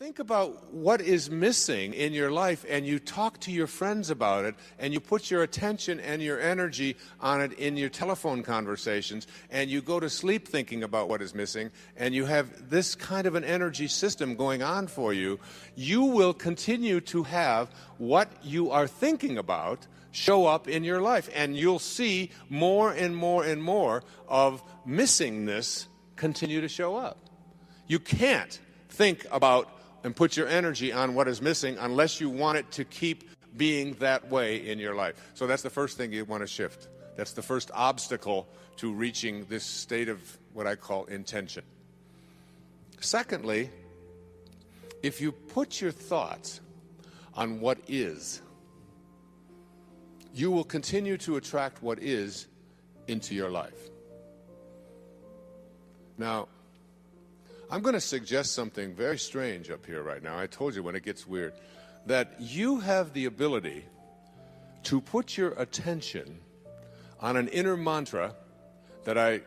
Think about what is missing in your life, and you talk to your friends about it, and you put your attention and your energy on it in your telephone conversations, and you go to sleep thinking about what is missing, and you have this kind of an energy system going on for you. You will continue to have what you are thinking about show up in your life, and you'll see more and more and more of missingness continue to show up. You can't think about and put your energy on what is missing unless you want it to keep being that way in your life. So that's the first thing you want to shift. That's the first obstacle to reaching this state of what I call intention. Secondly, if you put your thoughts on what is, you will continue to attract what is into your life. Now, I'm going to suggest something very strange up here right now. I told you when it gets weird, that you have the ability to put your attention on an inner mantra that I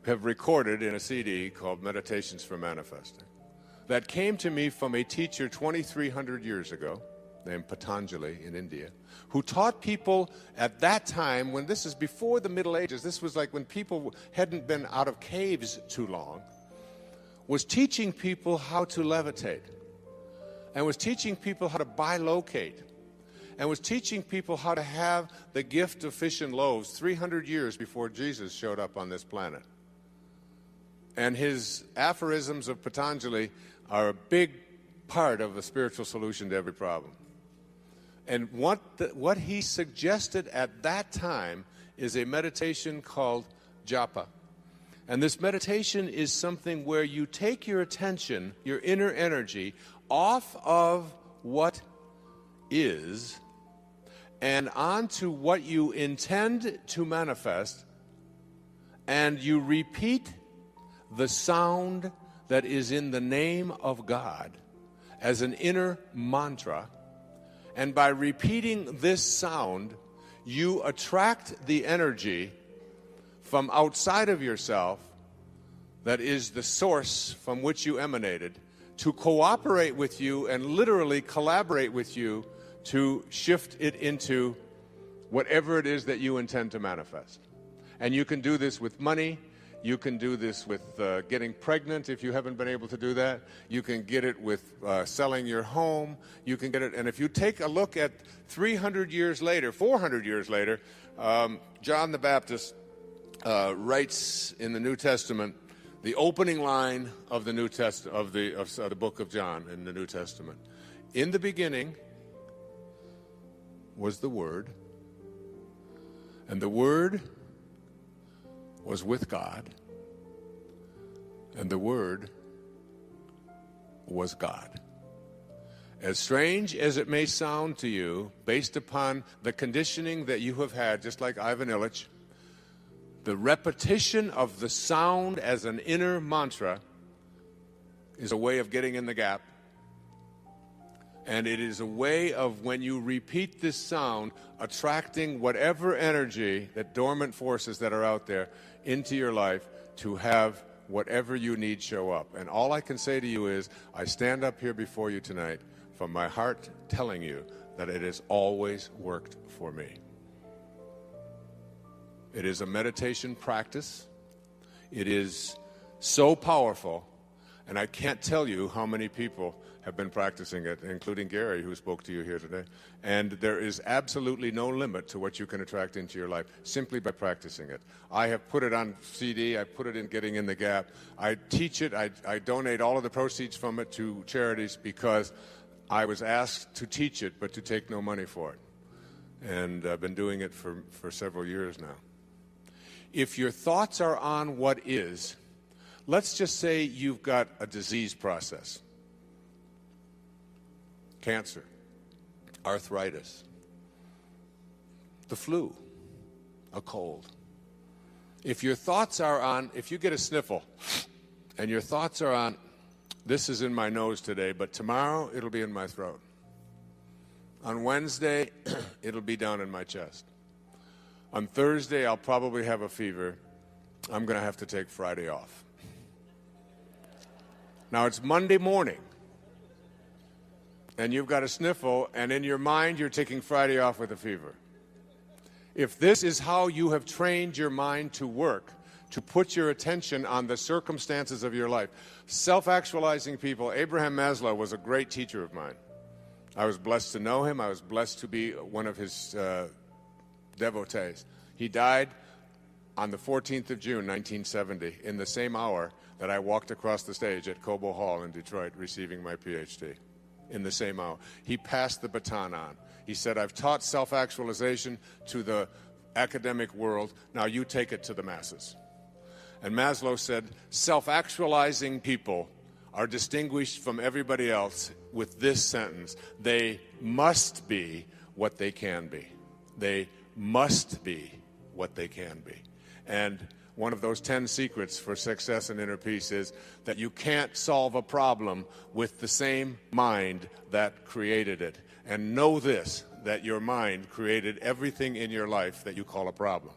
have recorded in a CD called Meditations for Manifesting, that came to me from a teacher 2,300 years ago named Patanjali in India, who taught people at that time, when this is before the Middle Ages, this was like when people hadn't been out of caves too long, was teaching people how to levitate, and was teaching people how to bilocate, and was teaching people how to have the gift of fish and loaves 300 years before Jesus showed up on this planet. And his aphorisms of Patanjali are a big part of the spiritual solution to every problem. And what he suggested at that time is a meditation called japa. And this meditation is something where you take your attention, your inner energy, off of what is and onto what you intend to manifest, and you repeat the sound that is in the name of God as an inner mantra. And by repeating this sound, you attract the energy from outside of yourself, that is the source from which you emanated, to cooperate with you and literally collaborate with you to shift it into whatever it is that you intend to manifest. And you can do this with money. You can do this with getting pregnant if you haven't been able to do that. You can get it with selling your home. You can get it, and if you take a look at 300 years later, 400 years later, John the Baptist writes in the New Testament, the opening line of the New of the book of John in the New Testament. In the beginning was the Word, and the Word was with God, and the Word was God. As strange as it may sound to you, based upon the conditioning that you have had, just like Ivan Illich, the repetition of the sound as an inner mantra is a way of getting in the gap. And it is a way of, when you repeat this sound, attracting whatever energy, that dormant forces that are out there, into your life to have whatever you need show up. And all I can say to you is, I stand up here before you tonight from my heart telling you that it has always worked for me. It is a meditation practice. It is so powerful, and I can't tell you how many people have been practicing it, including Gary, who spoke to you here today. And there is absolutely no limit to what you can attract into your life simply by practicing it. I have put it on CD. I put it in Getting in the Gap. I teach it. I donate all of the proceeds from it to charities because I was asked to teach it, but to take no money for it. And I've been doing it for several years now. If your thoughts are on what is, let's just say you've got a disease process. Cancer, arthritis, the flu, a cold. If your thoughts are on, if you get a sniffle and your thoughts are on, this is in my nose today, but tomorrow it'll be in my throat. On Wednesday, it'll be down in my chest. On Thursday, I'll probably have a fever. I'm going to have to take Friday off. Now, it's Monday morning. and you've got a sniffle, and in your mind you're taking Friday off with a fever. If this is how you have trained your mind to work, to put your attention on the circumstances of your life, self-actualizing people, Abraham Maslow was a great teacher of mine. I was blessed to know him. I was blessed to be one of his devotees. He died on the 14th of June, 1970, in the same hour that I walked across the stage at Cobo Hall in Detroit receiving my PhD. In the same hour. He passed the baton on. He said, I've taught self-actualization to the academic world. Now you take it to the masses. And Maslow said, self-actualizing people are distinguished from everybody else with this sentence: they must be what they can be. They must be what they can be. And one of those 10 secrets for success and inner peace is that you can't solve a problem with the same mind that created it. And know this, that your mind created everything in your life that you call a problem.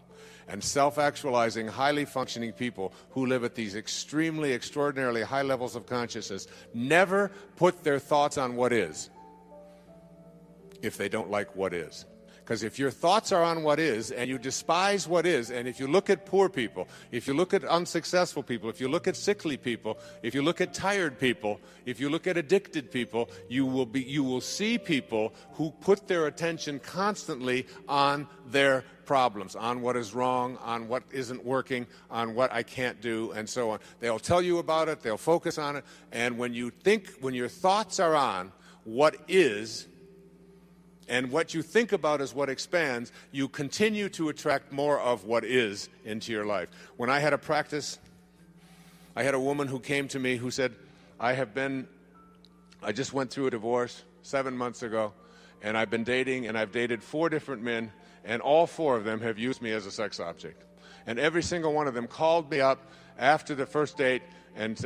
And self-actualizing, highly functioning people who live at these extremely, extraordinarily high levels of consciousness never put their thoughts on what is if they don't like what is. Because if your thoughts are on what is and you despise what is, and if you look at poor people, if you look at unsuccessful people, if you look at sickly people, if you look at tired people, if you look at addicted people, you will see people who put their attention constantly on their problems, on what is wrong, on what isn't working, on what I can't do, and so on. They'll tell you about it, they'll focus on it, and when your thoughts are on what is, and what you think about is what expands, you continue to attract more of what is into your life. When I had a practice, I had a woman who came to me who said, I just went through a divorce 7 months ago, and I've been dating, and I've dated 4 different men, and all 4 of them have used me as a sex object. And every single one of them called me up after the first date and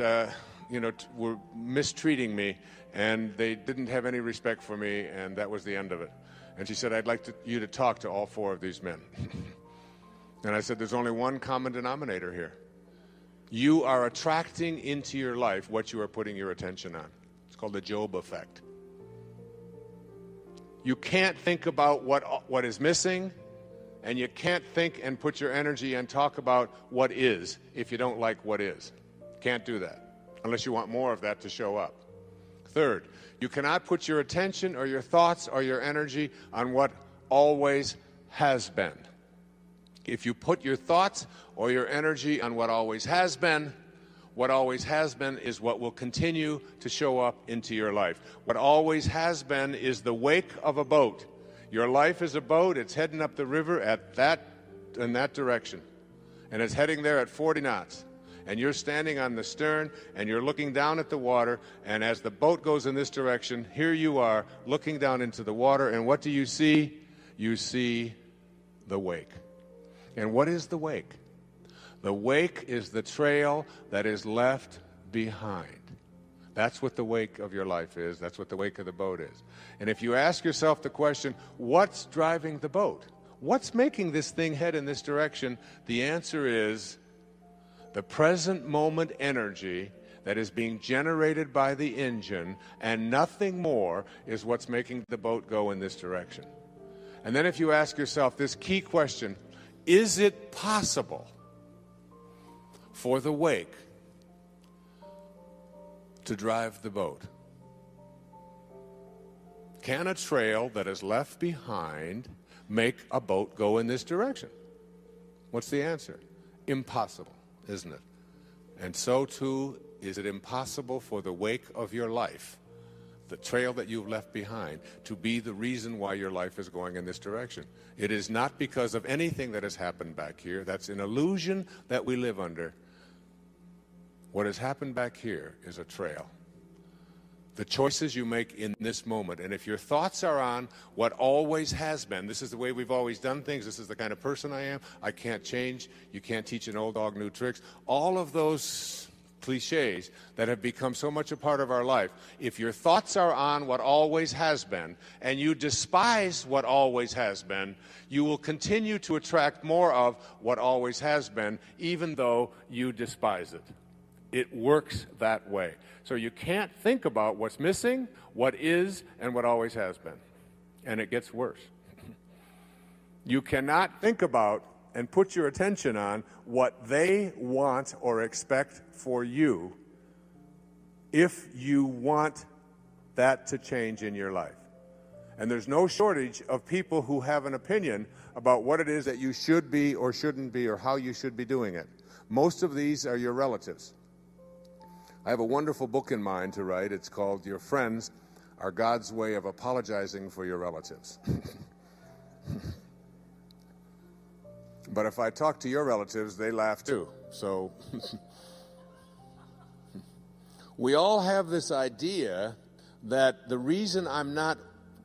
were mistreating me, and they didn't have any respect for me, and that was the end of it. And she said, I'd like you to talk to all 4 of these men. And I said, there's only one common denominator here. You are attracting into your life what you are putting your attention on. It's called the Job effect. You can't think about what is missing, and you can't think and put your energy and talk about what is if you don't like what is. Can't do that unless you want more of that to show up. Third, you cannot put your attention or your thoughts or your energy on what always has been. If you put your thoughts or your energy on what always has been is what will continue to show up into your life. What always has been is the wake of a boat. Your life is a boat. It's heading up the river in that direction. And it's heading there at 40 knots. And you're standing on the stern, and you're looking down at the water, and as the boat goes in this direction, here you are looking down into the water, and what do you see? You see the wake. And what is the wake? The wake is the trail that is left behind. That's what the wake of your life is. That's what the wake of the boat is. And if you ask yourself the question, what's driving the boat? What's making this thing head in this direction? The answer is the present moment energy that is being generated by the engine, and nothing more is what's making the boat go in this direction. And then if you ask yourself this key question, is it possible for the wake to drive the boat? Can a trail that is left behind make a boat go in this direction? What's the answer? Impossible, isn't it? And so too is it impossible for the wake of your life, the trail that you've left behind, to be the reason why your life is going in this direction. It is not because of anything that has happened back here. That's an illusion that we live under. What has happened back here is a trail. The choices you make in this moment, and if your thoughts are on what always has been, this is the way we've always done things, this is the kind of person I am, I can't change, you can't teach an old dog new tricks, all of those cliches that have become so much a part of our life, if your thoughts are on what always has been, and you despise what always has been, you will continue to attract more of what always has been, even though you despise it. It works that way. So you can't think about what's missing, what is, and what always has been. And it gets worse. You cannot think about and put your attention on what they want or expect for you if you want that to change in your life. And there's no shortage of people who have an opinion about what it is that you should be or shouldn't be or how you should be doing it. Most of these are your relatives. I have a wonderful book in mind to write. It's called Your Friends Are God's Way of Apologizing for Your Relatives. But if I talk to your relatives, they laugh too. So we all have this idea that the reason I'm not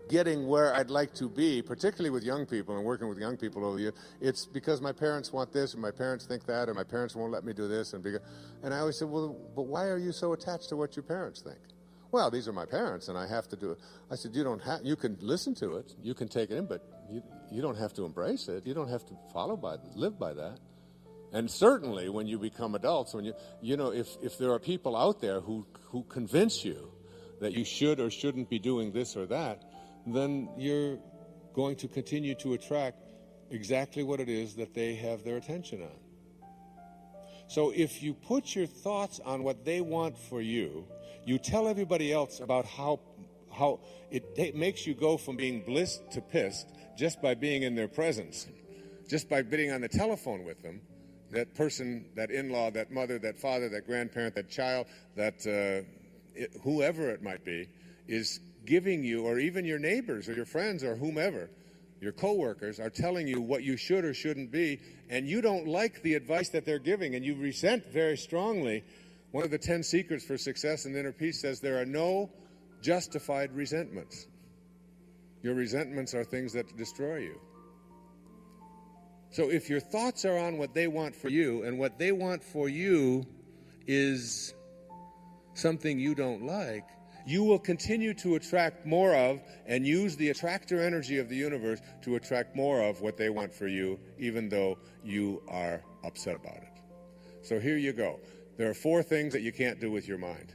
getting where I'd like to be, particularly with young people and working with young people over the years, it's because my parents want this, or my parents think that, or my parents won't let me do this. And I always said, well, but why are you so attached to what your parents think? Well, these are my parents, and I have to do it. I said, you can listen to it, you can take it in, but you don't have to embrace it. You don't have to live by that. And certainly when you become adults, when if there are people out there who convince you that you should or shouldn't be doing this or that, then you're going to continue to attract exactly what it is that they have their attention on. So if you put your thoughts on what they want for you, you tell everybody else about how it makes you go from being blissed to pissed just by being in their presence, just by being on the telephone with them, that person, that in-law, that mother, that father, that grandparent, that child, that whoever it might be, is giving you, or even your neighbors or your friends or whomever, your coworkers are telling you what you should or shouldn't be, and you don't like the advice that they're giving, and you resent very strongly. One of the 10 secrets for success and inner peace says there are no justified resentments. Your resentments are things that destroy you. So if your thoughts are on what they want for you, and what they want for you is something you don't like, you will continue to attract more of and use the attractor energy of the universe to attract more of what they want for you, even though you are upset about it. So here you go. There are 4 things that you can't do with your mind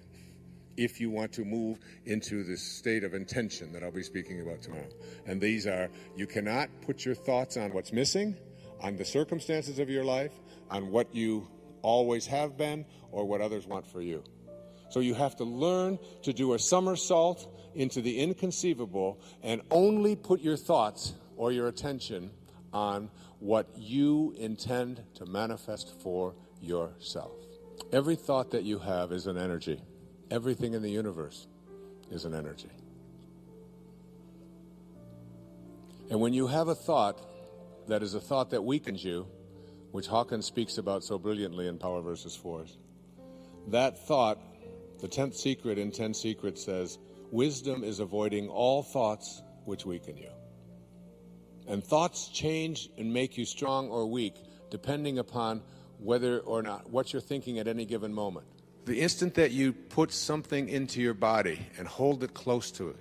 if you want to move into this state of intention that I'll be speaking about tomorrow. And these are, you cannot put your thoughts on what's missing, on the circumstances of your life, on what you always have been, or what others want for you. So you have to learn to do a somersault into the inconceivable and only put your thoughts or your attention on what you intend to manifest for yourself. Every thought that you have is an energy. Everything in the universe is an energy. And when you have a thought that is a thought that weakens you, which Hawkins speaks about so brilliantly in Power versus Force, that thought, the 10th secret in 10 Secrets says, wisdom is avoiding all thoughts which weaken you. And thoughts change and make you strong or weak depending upon whether or not what you're thinking at any given moment. The instant that you put something into your body and hold it close to it,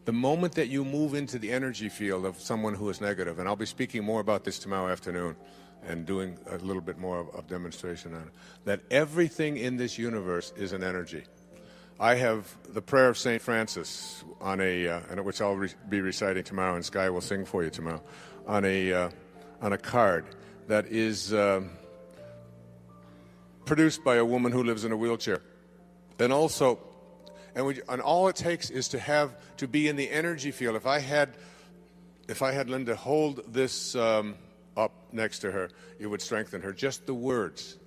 the moment that you move into the energy field of someone who is negative, and I'll be speaking more about this tomorrow afternoon and doing a little bit more of demonstration on it, that everything in this universe is an energy. I have the prayer of St. Francis on which I'll be reciting tomorrow, and Sky will sing for you tomorrow, on a card that is produced by a woman who lives in a wheelchair. And also, and all it takes is to be in the energy field. If I had Linda hold this up next to her, it would strengthen her. Just the words.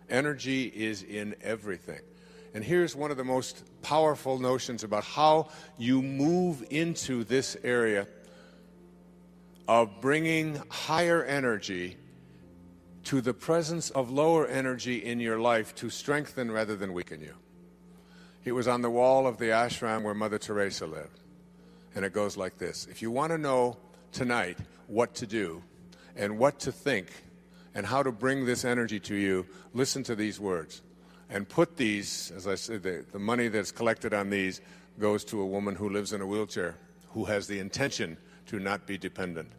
Energy is in everything. And here's one of the most powerful notions about how you move into this area of bringing higher energy to the presence of lower energy in your life to strengthen rather than weaken you. It was on the wall of the ashram where Mother Teresa lived. And it goes like this. If you want to know tonight what to do and what to think and how to bring this energy to you, listen to these words. And put these, as I said, the money that's collected on these goes to a woman who lives in a wheelchair, who has the intention to not be dependent.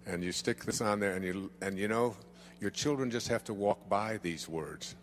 And you stick this on there, and you know, your children just have to walk by these words.